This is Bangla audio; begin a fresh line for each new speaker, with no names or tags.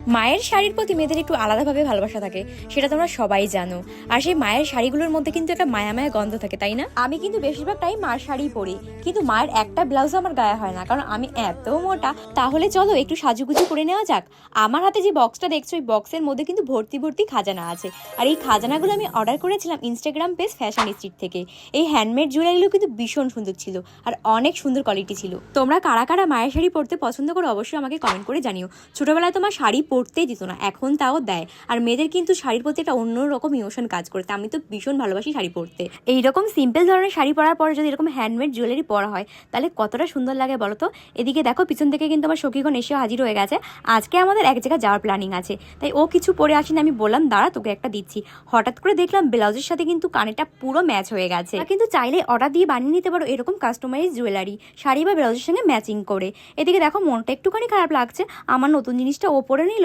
মায়ের শাড়ির প্রতি মেয়েদের একটু আলাদাভাবে ভালোবাসা থাকে, সেটা তোমরা সবাই জানো। আর সেই মায়ের শাড়িগুলোর মধ্যে কিন্তু একটা মায়া মায়া গন্ধ থাকে, তাই না? আমি কিন্তু বেশিরভাগ টাইম মার শাড়ি পরি, কিন্তু মায়ের একটা ব্লাউজ আমার গায়ে হয় না, কারণ আমি এত মোটা। তাহলে চলো একটু সাজুগুজু করে নেওয়া যাক। আমার হাতে যে বক্সটা দেখছো, ওই বক্সের মধ্যে কিন্তু ভর্তি ভর্তি খাজানা আছে। আর এই খাজানাগুলো আমি অর্ডার করেছিলাম ইনস্টাগ্রাম পেজ ফ্যাশন স্ট্রিট থেকে। এই হ্যান্ডমেড জুয়েলারিগুলো কিন্তু ভীষণ সুন্দর ছিল, আর অনেক সুন্দর কোয়ালিটি ছিল। তোমরা কারা কারা মায়ের শাড়ি পরতে পছন্দ করো অবশ্যই আমাকে কমেন্ট করে জানিও। ছোটবেলায় তোমার শাড়ি পরতেই দিত না, এখন তাও দেয়। আর মেয়েদের কিন্তু শাড়ির প্রতি একটা অন্যরকম ইমোশন কাজ করতে। আমি তো ভীষণ ভালোবাসি শাড়ি পরতে। এইরকম সিম্পল ধরনের শাড়ি পরার পরে যদি এরকম হ্যান্ডমেড জুয়েলারি পরা হয়, তাহলে কতটা সুন্দর লাগে বলো তো। এদিকে দেখো পিছন থেকে কিন্তু আমার সখীগণ এসেও হাজির হয়ে গেছে। আজকে আমাদের এক জায়গায় যাওয়ার প্ল্যানিং আছে, তাই ও কিছু পরে আসেনি। আমি বললাম দাঁড়া তোকে একটা দিচ্ছি। হঠাৎ করে দেখলাম ব্লাউজের সাথে কিন্তু কানেরটা পুরো ম্যাচ হয়ে গেছে। কিন্তু চাইলে অর্ডার দিয়ে বানিয়ে নিতে পারো এরকম কাস্টমাইজ জুয়েলারি শাড়ি বা ব্লাউজের সঙ্গে ম্যাচিং করে। এদিকে দেখো মনটা একটুখানি খারাপ লাগছে, আমার নতুন জিনিসটা ও পরে নিল,